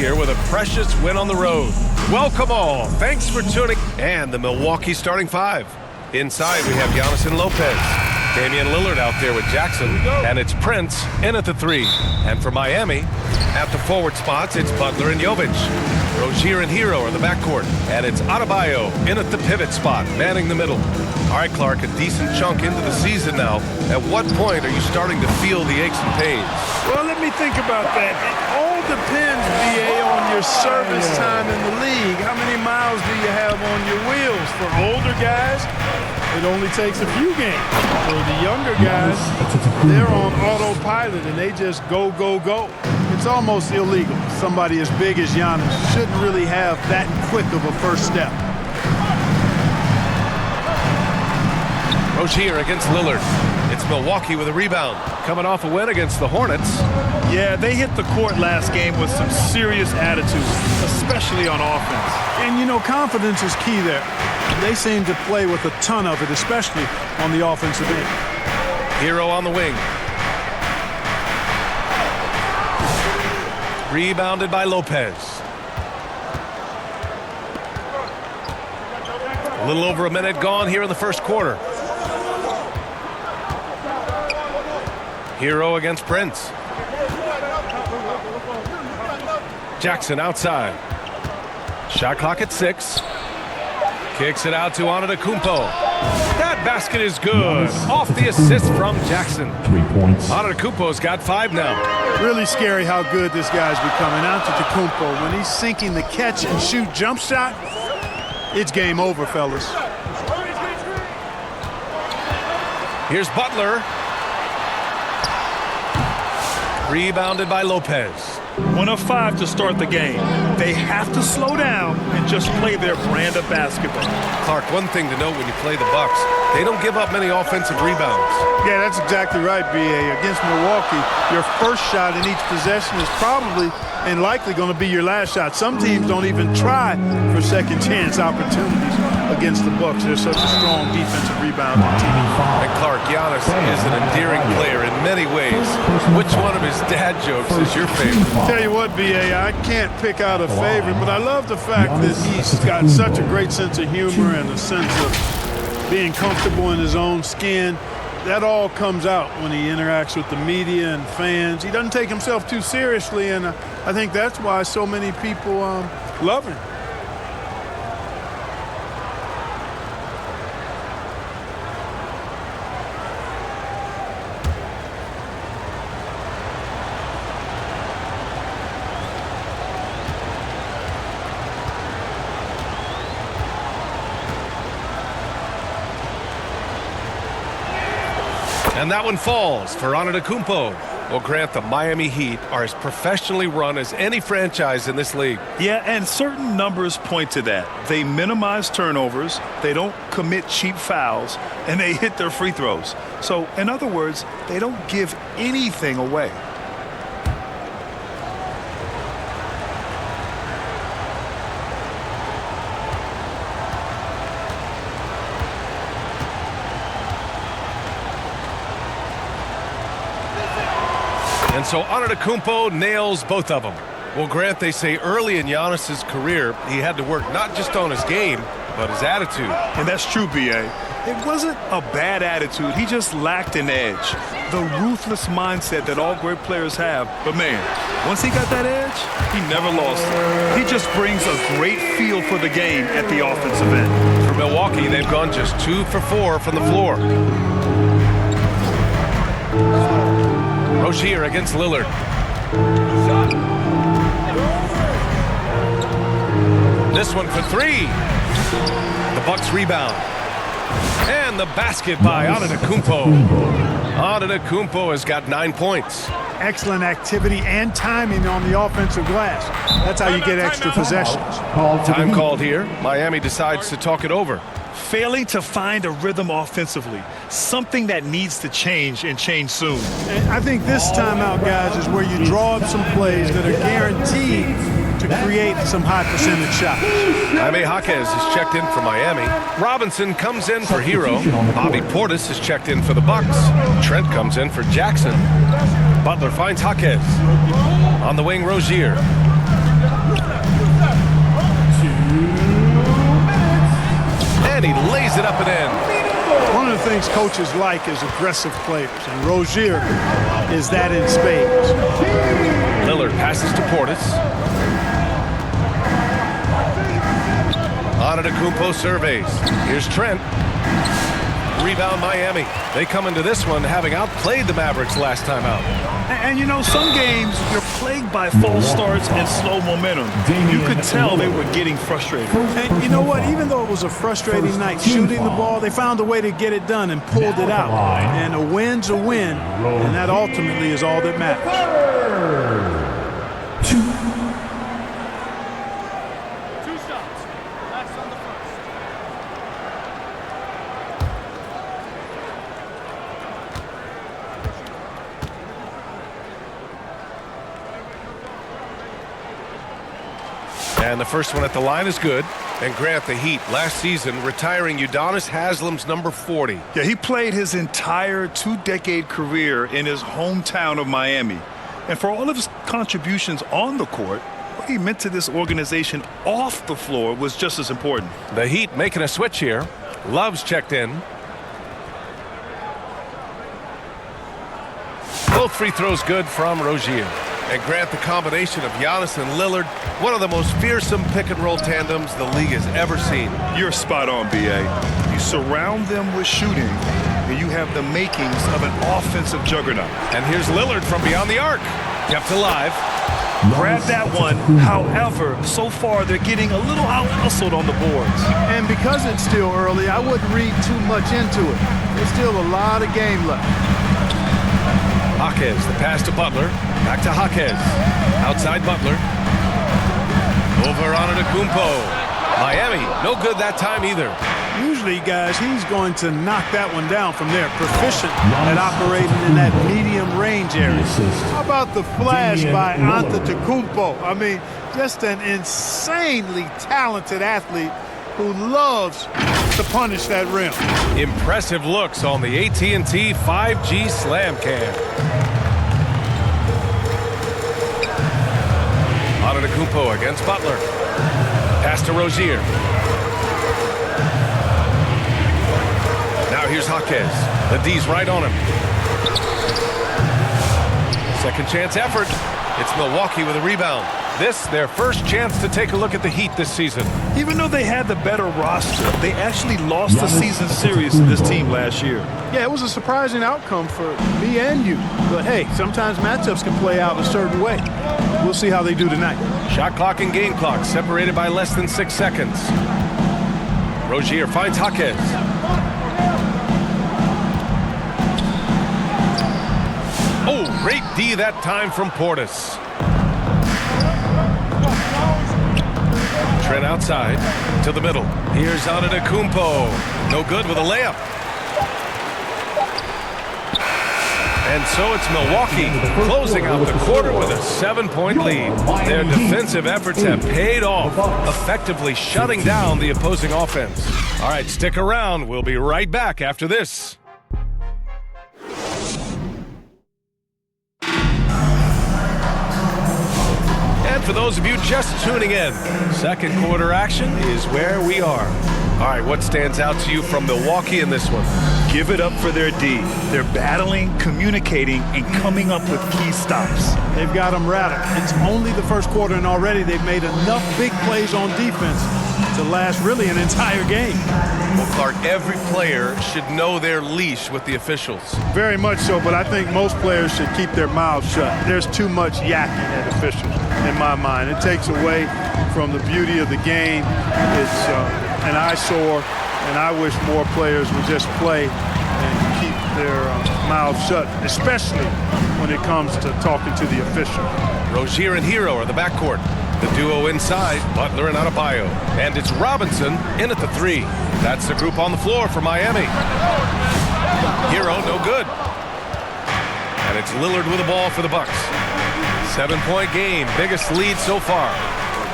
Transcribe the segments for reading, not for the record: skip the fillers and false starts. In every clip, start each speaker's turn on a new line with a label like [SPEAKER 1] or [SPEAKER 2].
[SPEAKER 1] here with a precious win on the road. Welcome all. Thanks for tuning. And the Milwaukee starting five. Inside, we have Giannis and Lopez. Damian Lillard out there with Jackson. And it's Prince in at the 3. And for Miami, at the forward spots, it's Butler and Jovic. Rozier and Hero are the backcourt. And it's Adebayo in at the pivot spot, manning the middle. All right, Clark, a decent chunk into the season now. At what point are you starting to feel the aches and pains?
[SPEAKER 2] Well, let me think about that. It all depends, BA, on your service time in the league. How many miles do you have on your wheels? For older guys, it only takes a few games. For the younger guys, they're on autopilot and they just go, go, go. It's almost illegal. Somebody as big as Giannis shouldn't really have that quick of a first step.
[SPEAKER 1] Rozier against Lillard. It's Milwaukee with a rebound. Coming off a win against the Hornets.
[SPEAKER 3] Yeah, they hit the court last game with some serious attitude, especially on offense.
[SPEAKER 2] And, you know, confidence is key there. They seem to play with a ton of it, especially on the offensive end.
[SPEAKER 1] Hero on the wing. Rebounded by Lopez. A little over a minute gone here in the first quarter. Hero against Prince. Jackson outside. Shot clock at 6. Kicks it out to Antetokounmpo. That basket is good. Off the assist from Jackson.
[SPEAKER 4] 3 points.
[SPEAKER 1] Antetokounmpo's got 5 now.
[SPEAKER 2] Really scary how good this guy's becoming. Antetokounmpo, when he's sinking the catch and shoot jump shot, it's game over, fellas.
[SPEAKER 1] Here's Butler. Rebounded by Lopez.
[SPEAKER 3] 1 of 5 to start the game. They have to slow down and just play their brand of basketball.
[SPEAKER 1] Clark, one thing to note when you play the Bucks, they don't give up many offensive rebounds.
[SPEAKER 2] Yeah, that's exactly right, B.A. Against Milwaukee, your first shot in each possession is probably and likely going to be your last shot. Some teams don't even try for second chance opportunities against the Bucks. They're such a strong defensive rebounding team.
[SPEAKER 1] And Clark, Giannis is an endearing player in many ways. Which one of his dad jokes is your favorite?
[SPEAKER 2] Tell you what, B.A., I can't pick out a favorite, but I love the fact that he's got such a great sense of humor and a sense of being comfortable in his own skin. That all comes out when he interacts with the media and fans. He doesn't take himself too seriously, and I think that's why so many people love him.
[SPEAKER 1] And that one falls for Antetokounmpo. Well, Grant, the Miami Heat are as professionally run as any franchise in this league.
[SPEAKER 3] Yeah, and certain numbers point to that. They minimize turnovers, they don't commit cheap fouls, and they hit their free throws. So, in other words, they don't give anything away.
[SPEAKER 1] And so Antetokounmpo nails both of them. Well, Grant, they say early in Giannis's career, he had to work not just on his game, but his attitude.
[SPEAKER 3] And that's true, B.A. It wasn't a bad attitude. He just lacked an edge. The ruthless mindset that all great players have. But, man, once he got that edge, he never lost it. He just brings a great feel for the game at the offensive end.
[SPEAKER 1] For Milwaukee, they've gone just 2 for 4 from the floor. Rozier against Lillard. This one for 3. The Bucks rebound. And the basket by Antetokounmpo. Antetokounmpo has got 9 points.
[SPEAKER 2] Excellent activity and timing on the offensive glass. That's how you get extra possessions.
[SPEAKER 1] Time called here. Miami decides to talk it over.
[SPEAKER 3] Failing to find a rhythm offensively, something that needs to change and change soon.
[SPEAKER 2] And I think this timeout, guys, is where you draw up some plays that are guaranteed to create some high percentage shots.
[SPEAKER 1] Jaime Jaquez is checked in for Miami. Robinson comes in for Hero. Bobby Portis is checked in for the Bucks. Trent comes in for Jackson. Butler finds Jaquez. On the wing, Rozier.
[SPEAKER 2] things coaches like is aggressive players, and Rozier is that in spades.
[SPEAKER 1] Lillard passes to Portis. Antetokounmpo surveys. Here's Trent. Rebound Miami. They come into this one having outplayed the Mavericks last time out.
[SPEAKER 3] And you know, some games you're plagued by false starts and slow momentum. You could tell they were getting frustrated.
[SPEAKER 2] And you know what? Even though it was a frustrating night shooting the ball, they found a way to get it done and pulled it out. And a win's a win, and that ultimately is all that matters.
[SPEAKER 1] And the first one at the line is good. And Grant, the Heat, last season, retiring Udonis Haslam's number 40.
[SPEAKER 3] Yeah, he played his entire two-decade career in his hometown of Miami. And for all of his contributions on the court, what he meant to this organization off the floor was just as important.
[SPEAKER 1] The Heat making a switch here. Love's checked in. Both free throws good from Rozier. And Grant, the combination of Giannis and Lillard, one of the most fearsome pick-and-roll tandems the league has ever seen.
[SPEAKER 3] You're spot on, B.A. You surround them with shooting, and you have the makings of an offensive juggernaut.
[SPEAKER 1] And here's Lillard from beyond the arc. Kept alive.
[SPEAKER 3] Grab that one. However, so far they're getting a little out-hustled on the boards.
[SPEAKER 2] And because it's still early, I wouldn't read too much into it. There's still a lot of game left.
[SPEAKER 1] Jaquez, the pass to Butler. Back to Jaquez. Outside Butler. Over on Antetokounmpo. Miami, no good that time either.
[SPEAKER 2] Usually, guys, he's going to knock that one down from there. Proficient at operating in that medium range area. How about the flash by Antetokounmpo? I mean, just an insanely talented athlete who loves to punish that rim.
[SPEAKER 1] Impressive looks on the AT&T 5G Slam Cam. Antetokounmpo against Butler. Pass to Rozier. Now here's Jaquez. The D's right on him. Second chance effort. It's Milwaukee with a rebound. This, their first chance to take a look at the Heat this season.
[SPEAKER 3] Even though they had the better roster, they actually lost the season series to this team last year.
[SPEAKER 2] Yeah, it was a surprising outcome for me and you. But hey, sometimes matchups can play out a certain way. We'll see how they do tonight.
[SPEAKER 1] Shot clock and game clock separated by less than 6 seconds. Rozier finds Jaquez. Oh, great D that time from Portis. Trent outside to the middle. Here's Antetokounmpo. No good with a layup. And so it's Milwaukee closing out the quarter with a 7-point lead. Their defensive efforts have paid off, effectively shutting down the opposing offense. All right, stick around. We'll be right back after this. And for those of you just tuning in, second quarter action is where we are. All right, what stands out to you from Milwaukee in this one?
[SPEAKER 3] Give it up for their D. They're battling, communicating, and coming up with key stops.
[SPEAKER 2] They've got them rattled. It's only the first quarter, and already they've made enough big plays on defense to last really an entire game.
[SPEAKER 1] Well, Clark, every player should know their leash with the officials.
[SPEAKER 2] Very much so, but I think most players should keep their mouths shut. There's too much yakking at officials, in my mind. It takes away from the beauty of the game. It's an eyesore, and I wish more players would just play and keep their mouths shut, especially when it comes to talking to the official.
[SPEAKER 1] Rozier and Hero are the backcourt. The duo inside, Butler and Adebayo. And it's Robinson in at the 3. That's the group on the floor for Miami. Hero, no good. And it's Lillard with the ball for the Bucks. 7-point game, biggest lead so far.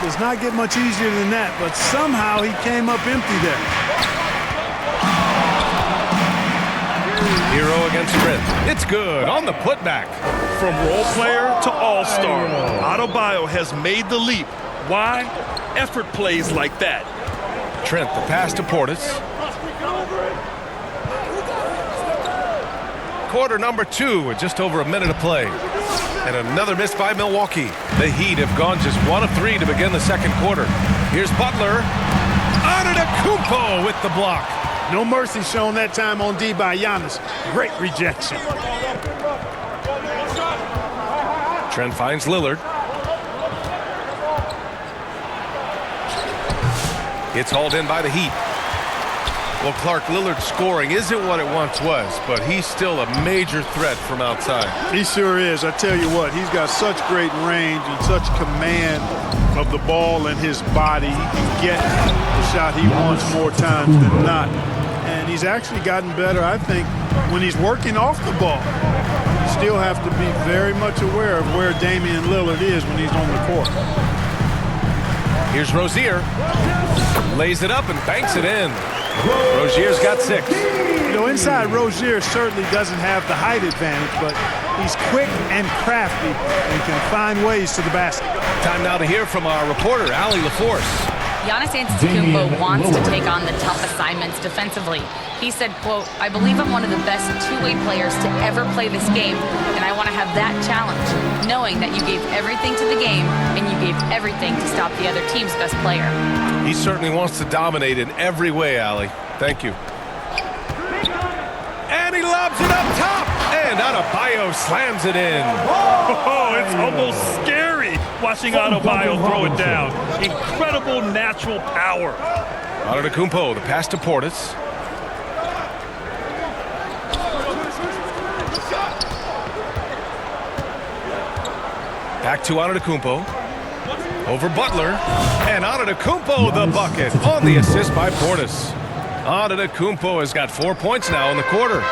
[SPEAKER 2] Does not get much easier than that, but somehow he came up empty there.
[SPEAKER 1] Hero against Trent. It's good on the putback.
[SPEAKER 3] From role player to all-star, Adebayo has made the leap. Why? Effort plays like that.
[SPEAKER 1] Trent, the pass to Portis. quarter number 2 with just over a minute to play. And another miss by Milwaukee. The Heat have gone just 1 of 3 to begin the second quarter. Here's Butler. Antetokounmpo with the block.
[SPEAKER 2] No mercy shown that time on D by Giannis. Great rejection.
[SPEAKER 1] Trent finds Lillard. It's hauled in by the Heat. Well, Clark, Lillard's scoring isn't what it once was, but he's still a major threat from outside.
[SPEAKER 2] He sure is. I tell you what, he's got such great range and such command of the ball and his body. He can get the shot he wants more times than not. And he's actually gotten better, I think, when he's working off the ball. You still have to be very much aware of where Damian Lillard is when he's on the court.
[SPEAKER 1] Here's Rozier. Lays it up and banks it in. Rozier's got 6.
[SPEAKER 2] You know, inside Rozier certainly doesn't have the height advantage, but he's quick and crafty and can find ways to the basket.
[SPEAKER 1] Time now to hear from our reporter, Allie LaForce.
[SPEAKER 4] Giannis Antetokounmpo wants to take on the tough assignments defensively. He said, quote, "I believe I'm one of the best two-way players to ever play this game, and I want to have that challenge, knowing that you gave everything to the game and you gave everything to stop the other team's best player."
[SPEAKER 1] He certainly wants to dominate in every way, Allie. Thank you. And he lobs it up top, and Adebayo slams it in.
[SPEAKER 5] Oh, it's almost scary watching Adebayo throw it down. Incredible natural power.
[SPEAKER 1] Antetokounmpo, the pass to Portis. Back to Antetokounmpo. Over Butler. And Antetokounmpo the bucket on the assist by Portis. Antetokounmpo has got 4 points now in the quarter.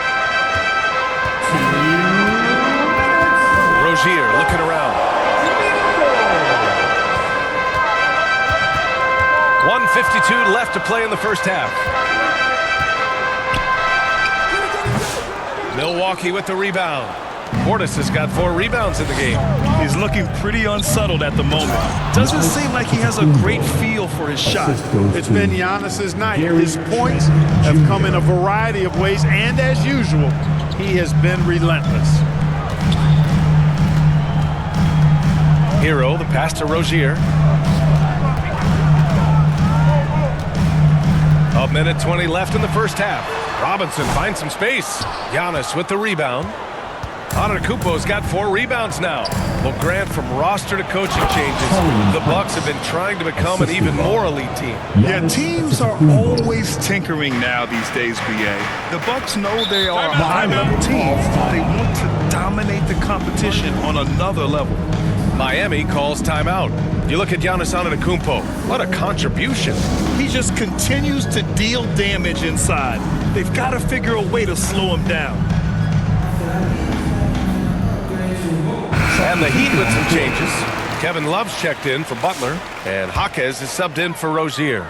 [SPEAKER 1] Rozier looking around. 1:52 left to play in the first half. Milwaukee with the rebound. Portis has got 4 rebounds in the game.
[SPEAKER 5] He's looking pretty unsettled at the moment. Doesn't seem like he has a great feel for his shot.
[SPEAKER 2] It's been Giannis's night. His points have come in a variety of ways, and as usual, he has been relentless.
[SPEAKER 1] Hero, the pass to Rozier. A minute 20 left in the first half. Robinson finds some space. Giannis with the rebound. Antetokounmpo's got 4 rebounds now. Well, Grant, from roster to coaching changes, the Bucks have been trying to become an even more elite team.
[SPEAKER 3] Yeah, teams are always tinkering now these days, BA. The Bucks know they are a high-level team. They want to dominate the competition on another level.
[SPEAKER 1] Miami calls timeout. You look at Giannis Antetokounmpo. What a contribution.
[SPEAKER 5] He just continues to deal damage inside. They've got to figure a way to slow him down.
[SPEAKER 1] And the Heat with some changes. Kevin Love's checked in for Butler, and Jaquez is subbed in for Rozier.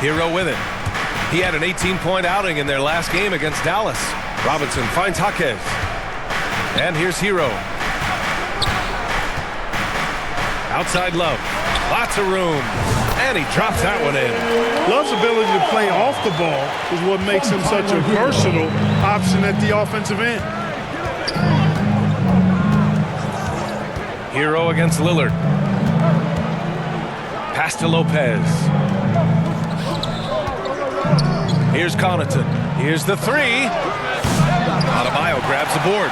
[SPEAKER 1] Hero with it. He had an 18-point outing in their last game against Dallas. Robinson finds Jaquez. And here's Hero. Outside Love. Lots of room. And he drops that one in.
[SPEAKER 2] Love's ability to play off the ball is what makes him such a versatile option at the offensive end.
[SPEAKER 1] Hero against Lillard. Pass to Lopez. Here's Connaughton. Here's the 3. Adebayo grabs the board.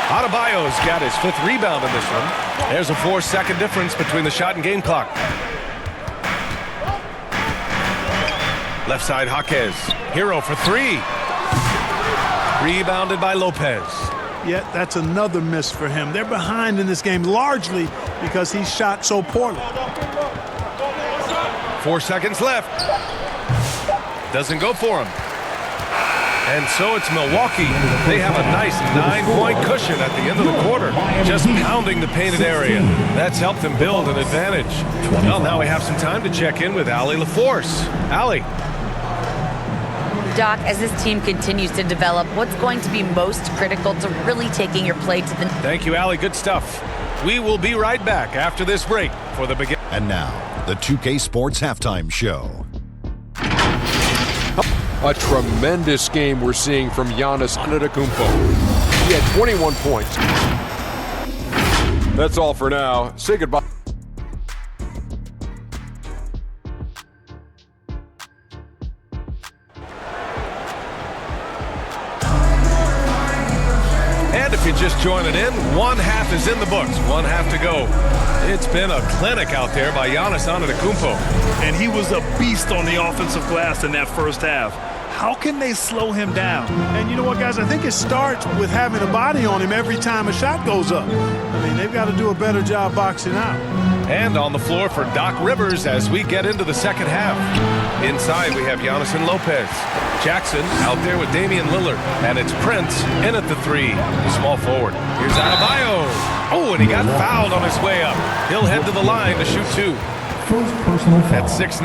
[SPEAKER 1] Adebayo's got his 5th rebound in this one. There's a 4-second difference between the shot and game clock. Left side, Jaquez. Hero for 3. Rebounded by Lopez.
[SPEAKER 2] Yet that's another miss for him. They're behind in this game largely because he shot so poorly.
[SPEAKER 1] 4 seconds left. Doesn't go for him. And so it's Milwaukee. They have a nice 9-point cushion at the end of the quarter, just pounding the painted area. That's helped them build an advantage. Well, now we have some time to check in with Allie LaForce. Allie.
[SPEAKER 4] Doc, as this team continues to develop, what's going to be most critical to really taking your play to the...
[SPEAKER 1] Thank you, Allie. Good stuff. We will be right back after this break for the beginning.
[SPEAKER 6] And now, the 2K Sports Halftime Show.
[SPEAKER 7] A tremendous game we're seeing from Giannis Antetokounmpo. He had 21 points. That's all for now. Say goodbye.
[SPEAKER 1] And if you're just joining in, one half is in the books, one half to go. It's been a clinic out there by Giannis Antetokounmpo.
[SPEAKER 3] And he was a beast on the offensive glass in that first half. How can they slow him down?
[SPEAKER 2] And you know what, guys? I think it starts with having a body on him every time a shot goes up. I mean, they've got to do a better job boxing out.
[SPEAKER 1] And on the floor for Doc Rivers as we get into the second half. Inside, we have Giannis and Lopez. Jackson out there with Damian Lillard. And it's Prince in at the three, the small forward. Here's Adebayo. Oh, and he got fouled on his way up. He'll head to the line to shoot two. At 6'9",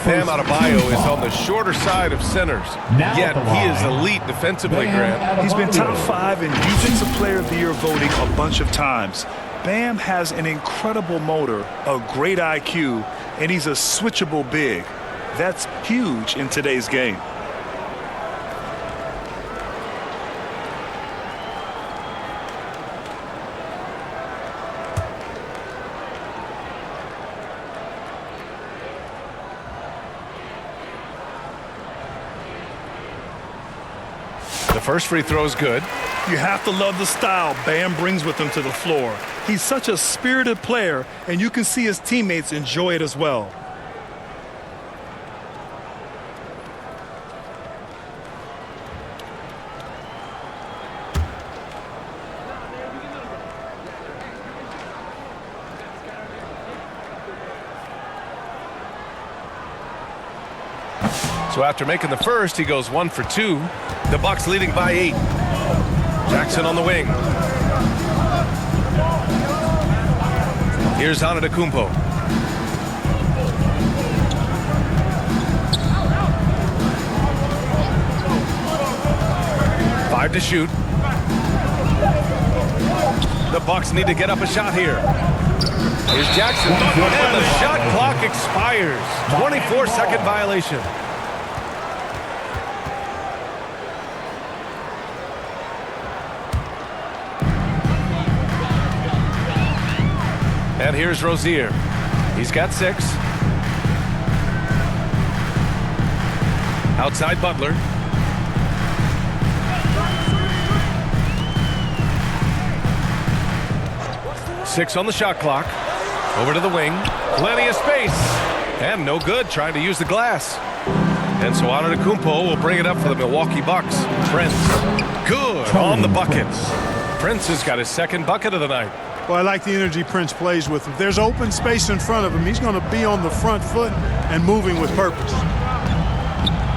[SPEAKER 1] Bam Adebayo is on the shorter side of centers. Yet he is elite defensively, Grant.
[SPEAKER 3] He's been top 5 in Defensive Player of the Year voting a bunch of times. Bam has an incredible motor, a great IQ, and he's a switchable big. That's huge in today's game.
[SPEAKER 1] The first free throw is good.
[SPEAKER 3] You have to love the style Bam brings with him to the floor. He's such a spirited player, and you can see his teammates enjoy it as well.
[SPEAKER 1] So after making the first, he goes 1 for 2. The Bucks leading by 8. Jackson on the wing. Here's Antetokounmpo. Five to shoot. The Bucks need to get up a shot here. Here's Jackson, and the shot clock expires. 24-second violation. And here's Rozier. He's got 6. Outside Butler. Six on the shot clock. Over to the wing. Plenty of space. And no good trying to use the glass. And so Antetokounmpo will bring it up for the Milwaukee Bucks. Prince. Good on the bucket. Prince has got his second bucket of the night.
[SPEAKER 2] Well, I like the energy Prince plays with. If there's open space in front of him, he's going to be on the front foot and moving with purpose.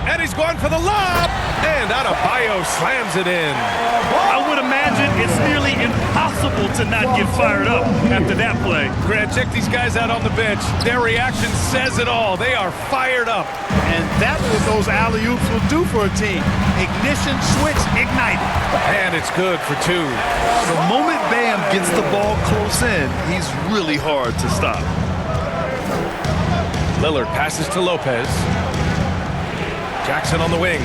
[SPEAKER 1] And he's going for the lob. And Adebayo slams it in.
[SPEAKER 5] I would imagine it's nearly impossible to not get fired up after that play.
[SPEAKER 1] Grant, check these guys out on the bench. Their reaction says it all. They are fired up.
[SPEAKER 2] And that's what those alley-oops will do for a team. Ignition, switch, ignite.
[SPEAKER 1] And it's good for 2.
[SPEAKER 3] The moment Bam gets the ball close in, he's really hard to stop.
[SPEAKER 1] Lillard passes to Lopez. Jackson on the wing.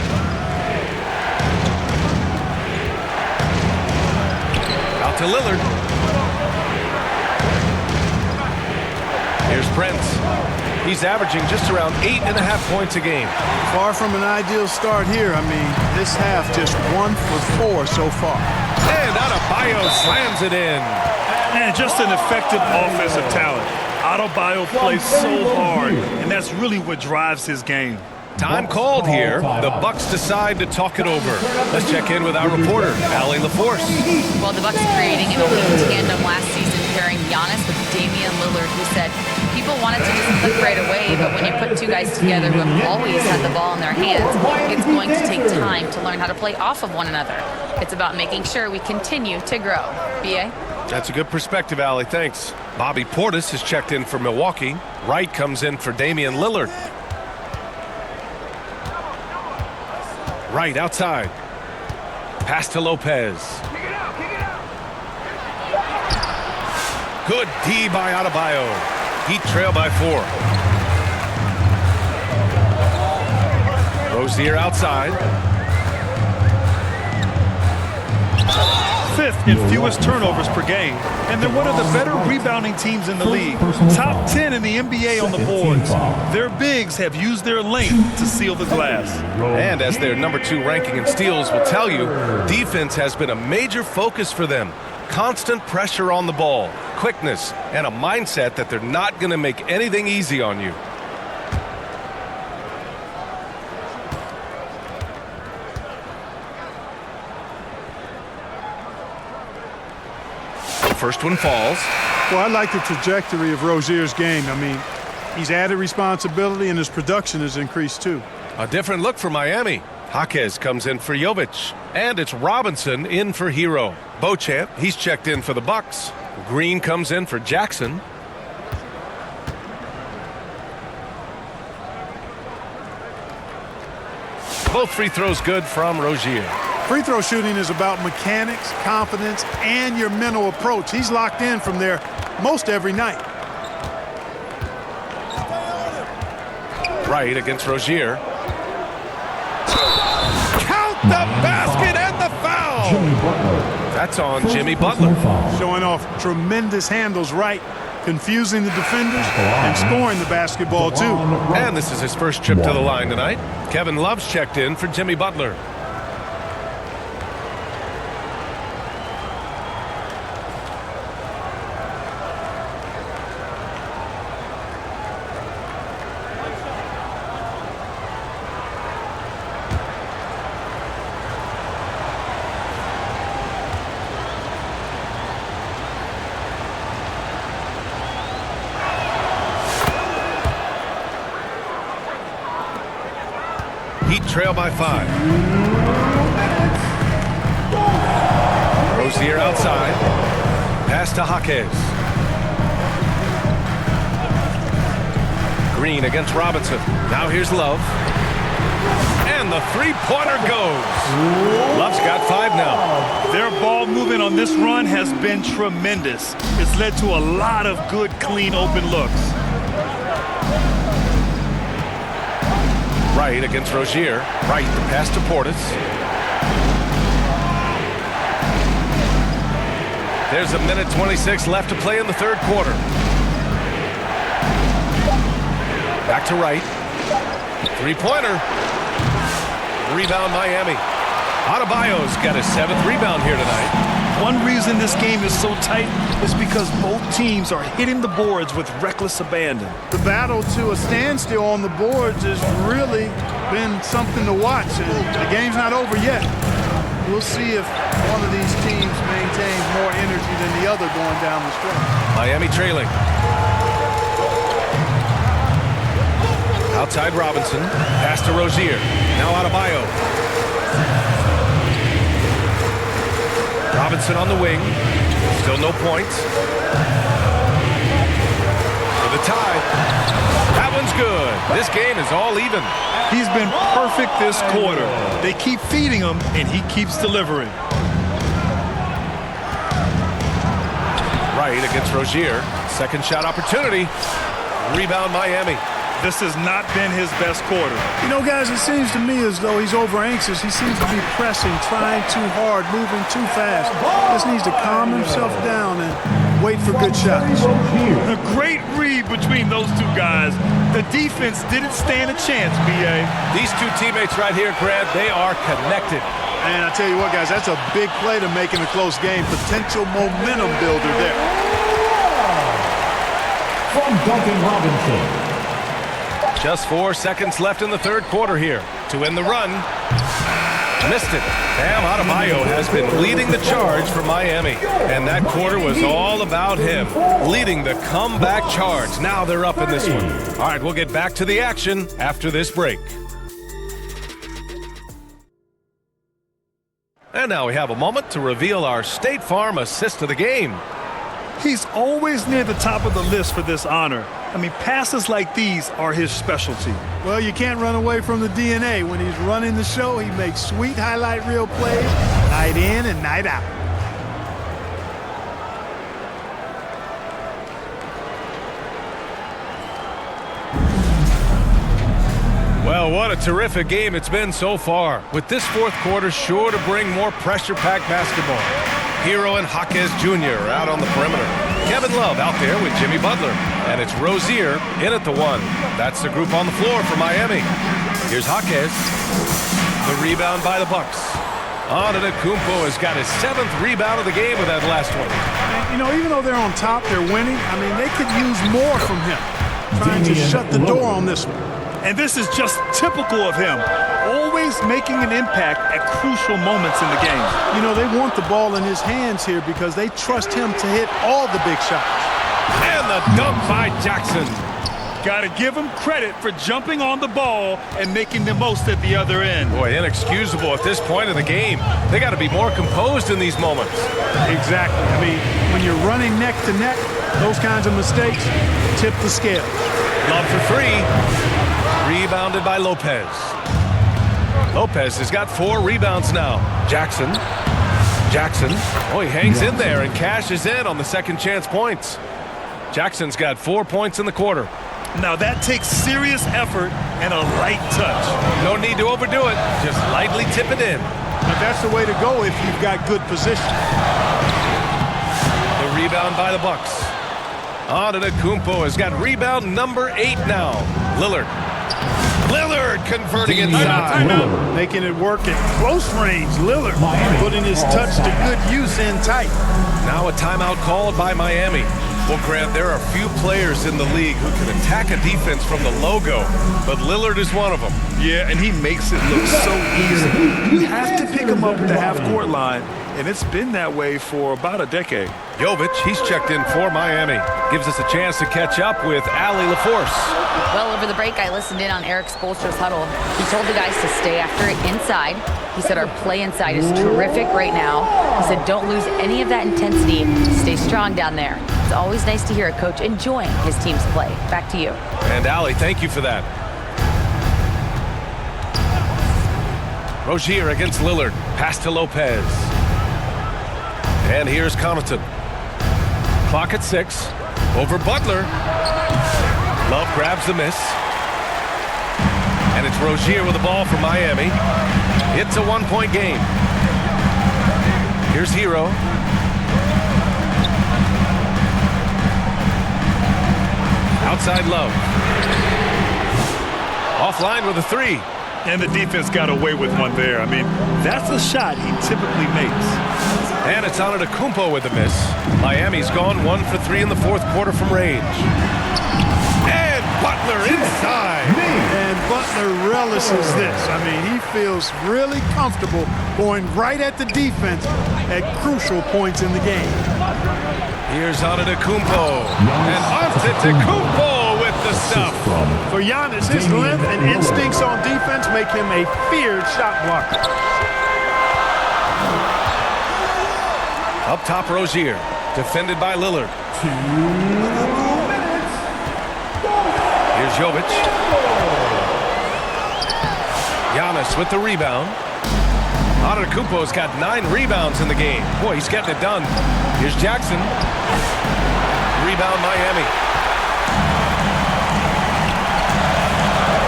[SPEAKER 1] Out to Lillard. Here's Prince. He's averaging just around 8.5 points a game.
[SPEAKER 2] Far from an ideal start here. I mean, this half just 1 for 4 so far.
[SPEAKER 1] And Adebayo slams it in.
[SPEAKER 3] And just an effective offensive talent. Adebayo plays so hard, and that's really what drives his game.
[SPEAKER 1] Time called here. The Bucks decide to talk it over. Let's check in with our reporter, Allie LaForce.
[SPEAKER 4] Well, the Bucks creating an elite tandem last season, pairing Giannis with Damian Lillard, who said people wanted to just click right away, but when you put two guys together who have always had the ball in their hands, it's going to take time to learn how to play off of one another. It's about making sure we continue to grow. B.A.?
[SPEAKER 1] That's a good perspective, Allie. Thanks. Bobby Portis has checked in for Milwaukee. Wright comes in for Damian Lillard. Right outside. Pass to Lopez. Good D by Adebayo. Heat trail by 4. Rozier outside.
[SPEAKER 3] Fifth in fewest turnovers per game, and they're one of the better rebounding teams in the league. Top 10 in the NBA on the boards. Their bigs have used their length to seal the glass.
[SPEAKER 1] And as their #2 ranking in steals will tell you, defense has been a major focus for them. Constant pressure on the ball, quickness, and a mindset that they're not going to make anything easy on you. First one falls.
[SPEAKER 2] Well, I like the trajectory of Rozier's game. I mean, he's added responsibility and his production has increased too.
[SPEAKER 1] A different look for Miami. Jaquez comes in for Jovic. And it's Robinson in for Hero. Beauchamp, he's checked in for the Bucks. Green comes in for Jackson. Both free throws good from Rozier.
[SPEAKER 2] Free throw shooting is about mechanics, confidence, and your mental approach. He's locked in from there most every night.
[SPEAKER 1] Right against Rozier. Count the basket and the foul! That's on Jimmy Butler.
[SPEAKER 2] Showing off tremendous handles right, confusing the defenders, and scoring the basketball too.
[SPEAKER 1] And this is his first trip to the line tonight. Kevin Love's checked in for Jimmy Butler. Heat trail by 5. Rozier outside. Pass to Jaquez. Green against Robinson. Now here's Love. And the three-pointer goes. Love's got 5 now.
[SPEAKER 3] Their ball movement on this run has been tremendous. It's led to a lot of good, clean, open looks.
[SPEAKER 1] Right against Rozier. Right, the pass to Portis. There's 1:26 left to play in the third quarter. Back to Right. Three-pointer. Rebound Miami. Adebayo's got his 7th rebound here tonight.
[SPEAKER 3] One reason this game is so tight is because both teams are hitting the boards with reckless abandon.
[SPEAKER 2] The battle to a standstill on the boards has really been something to watch, and the game's not over yet. We'll see if one of these teams maintains more energy than the other going down the stretch.
[SPEAKER 1] Miami trailing. Outside Robinson. Pass to Rozier. Now Adebayo. Robinson on the wing. Still no points. For the tie. That one's good. This game is all even.
[SPEAKER 3] He's been perfect this quarter. They keep feeding him, and he keeps delivering.
[SPEAKER 1] Right against Rozier. Second shot opportunity. Rebound Miami.
[SPEAKER 3] This has not been his best quarter.
[SPEAKER 2] You know, guys, it seems to me as though he's over anxious. He seems to be pressing, trying too hard, moving too fast. Just needs to calm himself down and wait for good shots.
[SPEAKER 3] A great read between those two guys. The defense didn't stand a chance, B.A.
[SPEAKER 1] These two teammates right here, Grant, they are connected.
[SPEAKER 2] And I tell you what, guys, that's a big play to make in a close game. Potential momentum builder there.
[SPEAKER 8] From Duncan Robinson.
[SPEAKER 1] Just 4 seconds left in the third quarter here to end the run. Missed it. Bam Adebayo has been leading the charge for Miami. And that quarter was all about him, leading the comeback charge. Now they're up in this one. All right, we'll get back to the action after this break. And now we have a moment to reveal our State Farm assist of the game.
[SPEAKER 3] He's always near the top of the list for this honor. I mean, passes like these are his specialty.
[SPEAKER 2] Well, you can't run away from the DNA. When he's running the show, he makes sweet highlight reel plays night in and night out.
[SPEAKER 1] Well, Well, what a terrific game it's been so far, with this fourth quarter sure to bring more pressure-packed basketball. Hero and Jaquez Jr. out on the perimeter. Kevin Love out there with Jimmy Butler. And it's Rozier in at the 1. That's the group on the floor for Miami. Here's Jaquez. The rebound by the Bucks. Antetokounmpo has got his 7th rebound of the game with that last one.
[SPEAKER 2] You know, even though they're on top, they're winning. I mean, they could use more from him. Trying to shut the door on this one.
[SPEAKER 3] And this is just typical of him. Always making an impact at crucial moments in the game.
[SPEAKER 2] You know, they want the ball in his hands here because they trust him to hit all the big shots.
[SPEAKER 1] And the dunk by Jackson.
[SPEAKER 3] Got to give him credit for jumping on the ball and making the most at the other end.
[SPEAKER 1] Boy, inexcusable at this point of the game. They got to be more composed in these moments.
[SPEAKER 2] Exactly. I mean, when you're running neck to neck, those kinds of mistakes tip the scale.
[SPEAKER 1] Love for 3. Rebounded by Lopez. Lopez has got 4 rebounds now. Jackson. Oh, he hangs in there and cashes in on the second chance points. Jackson's got 4 points in the quarter.
[SPEAKER 3] Now that takes serious effort and a light touch.
[SPEAKER 1] No need to overdo it. Just lightly tip it in.
[SPEAKER 2] But that's the way to go if you've got good position.
[SPEAKER 1] The rebound by the Bucks. Antetokounmpo has got rebound number 8 now. Lillard converting inside.
[SPEAKER 2] Making it work at close range. Lillard putting his touch to good use in tight.
[SPEAKER 1] Now a timeout called by Miami. Well, Grant, there are few players in the league who can attack a defense from the logo, but Lillard is one of them.
[SPEAKER 3] Yeah, and he makes it look so easy. You have to pick him up at the half-court line, and it's been that way for about a decade.
[SPEAKER 1] Jovic, he's checked in for Miami. Gives us a chance to catch up with Allie LaForce.
[SPEAKER 4] Well, over the break, I listened in on Eric Spoelstra's huddle. He told the guys to stay after it inside. He said our play inside is terrific right now. He said don't lose any of that intensity. Stay strong down there. It's always nice to hear a coach enjoying his team's play. Back to you.
[SPEAKER 1] And Allie, thank you for that. Rozier against Lillard. Pass to Lopez. And here's Connaughton. Clock at 6. Over Butler. Love grabs the miss. And it's Rozier with the ball for Miami. It's a 1-point game. Here's Hero. Outside Love. Offline with a 3.
[SPEAKER 3] And the defense got away with one there. I mean, that's a shot he typically makes.
[SPEAKER 1] And it's Antetokounmpo with the miss. Miami's gone 1 for 3 in the fourth quarter from range. And Butler inside.
[SPEAKER 2] And Butler relishes this. I mean, he feels really comfortable going right at the defense at crucial points in the game.
[SPEAKER 1] Here's Antetokounmpo. And Antetokounmpo with the stuff.
[SPEAKER 2] For Giannis, his length and instincts on defense make him a feared shot blocker.
[SPEAKER 1] Up top, Rozier. Defended by Lillard. Here's Jovic. Giannis with the rebound. Antetokounmpo's got 9 rebounds in the game. Boy, he's getting it done. Here's Jackson. Rebound Miami.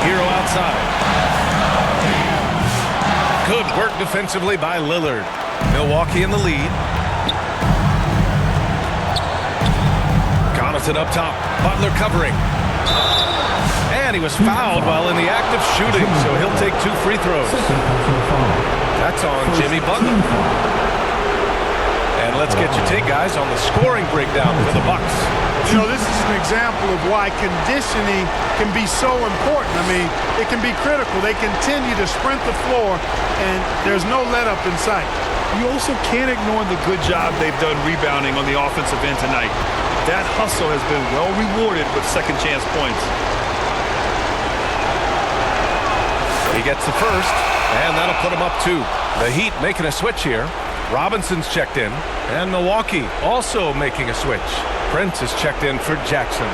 [SPEAKER 1] Hero outside. Good work defensively by Lillard. Milwaukee in the lead. Connaughton up top. Butler covering. And he was fouled while in the act of shooting, so he'll take 2 free throws. That's on Jimmy Butler. And let's get your take, guys, on the scoring breakdown for the Bucks.
[SPEAKER 2] You know, this is an example of why conditioning can be so important. I mean, it can be critical. They continue to sprint the floor, and there's no let-up in sight.
[SPEAKER 3] You also can't ignore the good job they've done rebounding on the offensive end tonight. That hustle has been well rewarded with second chance points.
[SPEAKER 1] He gets the first, and that'll put him up 2. The Heat making a switch here. Robinson's checked in, and Milwaukee also making a switch. Prince is checked in for Jackson.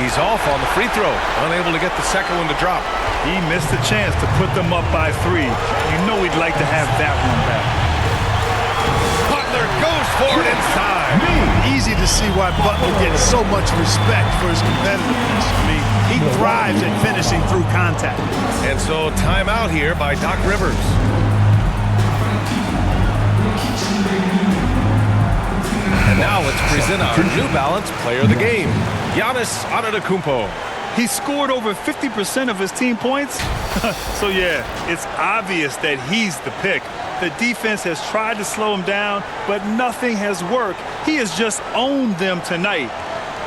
[SPEAKER 1] He's off on the free throw, unable to get the second one to drop.
[SPEAKER 3] He missed a chance to put them up by 3. You know he'd like to have that one back.
[SPEAKER 1] Butler goes for it inside.
[SPEAKER 2] Easy to see why Butler gets so much respect for his competitiveness. I mean, he thrives at finishing through contact.
[SPEAKER 1] And so timeout here by Doc Rivers. And now let's present our New Balance Player of the Game, Giannis Antetokounmpo.
[SPEAKER 3] He scored over 50% of his team points. So yeah, it's obvious that he's the pick. The defense has tried to slow him down, but nothing has worked. He has just owned them tonight.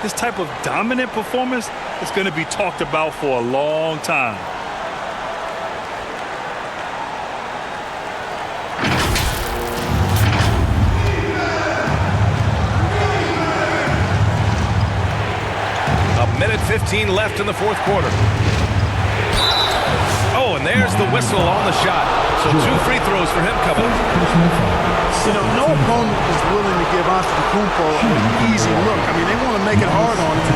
[SPEAKER 3] This type of dominant performance is going to be talked about for a long time.
[SPEAKER 1] Minute 15 left in the fourth quarter. Oh, and there's the whistle on the shot. So 2 free throws for him coming up.
[SPEAKER 2] You know, no opponent is willing to give Antetokounmpo an easy look. I mean, they want to make it hard on him.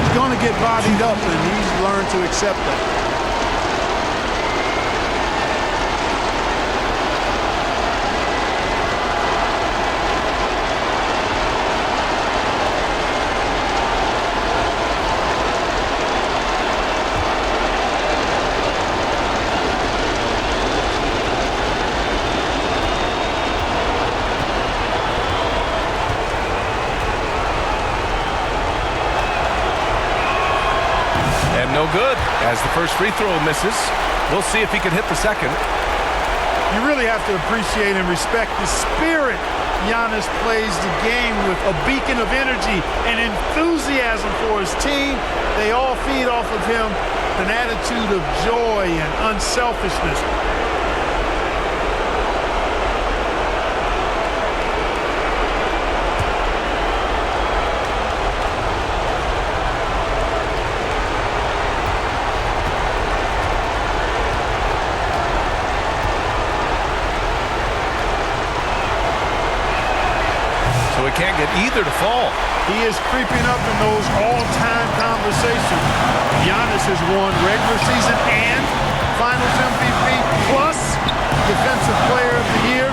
[SPEAKER 2] He's going to get bodied up, and he's learned to accept that.
[SPEAKER 1] No good as the first free throw misses. We'll see if he can hit the second.
[SPEAKER 2] You really have to appreciate and respect the spirit Giannis plays the game with, a beacon of energy and enthusiasm for his team. They all feed off of him, an attitude of joy and unselfishness.
[SPEAKER 1] Can't get either to fall.
[SPEAKER 2] He is creeping up in those all-time conversations. Giannis has won regular season and Finals MVP plus Defensive Player of the Year.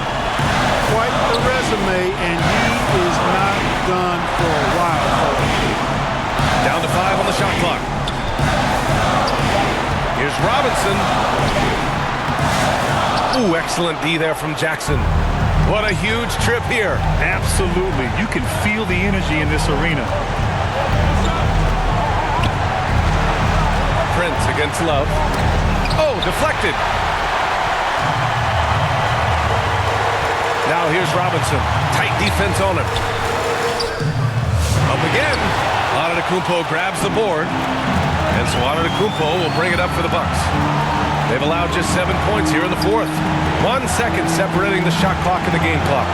[SPEAKER 2] Quite the resume, and he is not done for a while.
[SPEAKER 1] Down to 5 on the shot clock. Here's Robinson. Ooh, excellent D there from Jackson. What a huge trip here.
[SPEAKER 3] Absolutely. You can feel the energy in this arena.
[SPEAKER 1] Prince against Love. Oh, deflected. Now here's Robinson. Tight defense on him. Up again. Antetokounmpo grabs the board. And so Antetokounmpo will bring it up for the Bucks. They've allowed just 7 points here in the fourth. 1 second separating the shot clock and the game clock.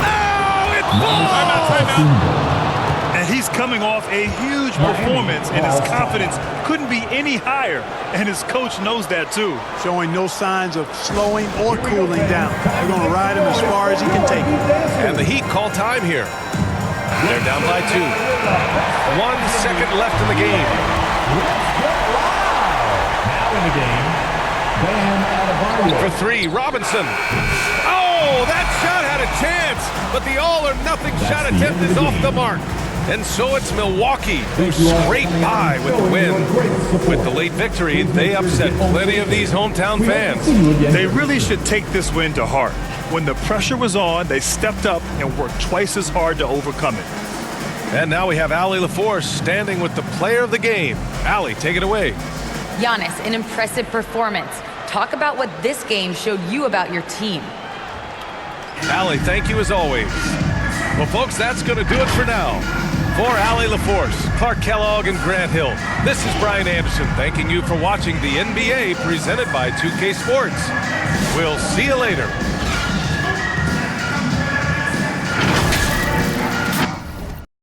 [SPEAKER 1] Oh, it's ball!
[SPEAKER 3] And he's coming off a huge performance, and his confidence couldn't be any higher. And his coach knows that too.
[SPEAKER 2] Showing no signs of slowing or cooling down. They're going to ride him as far as he can take him.
[SPEAKER 1] And the Heat call time here. They're down by 2. 1 second left in the game.
[SPEAKER 8] Now in the game, Bam Adebayo.
[SPEAKER 1] For 3, Robinson. Oh, that shot had a chance, but the all-or-nothing shot attempt is off the mark. And so it's Milwaukee who scraped by with the win. With the late victory, they upset plenty of these hometown fans.
[SPEAKER 3] They really should take this win to heart. When the pressure was on, they stepped up and worked twice as hard to overcome it.
[SPEAKER 1] And now we have Allie LaForce standing with the player of the game. Allie, take it away.
[SPEAKER 4] Giannis, an impressive performance. Talk about what this game showed you about your team.
[SPEAKER 1] Allie, thank you as always. Well, folks, that's going to do it for now. For Allie LaForce, Clark Kellogg, and Grant Hill, this is Brian Anderson thanking you for watching the NBA presented by 2K Sports. We'll see you later.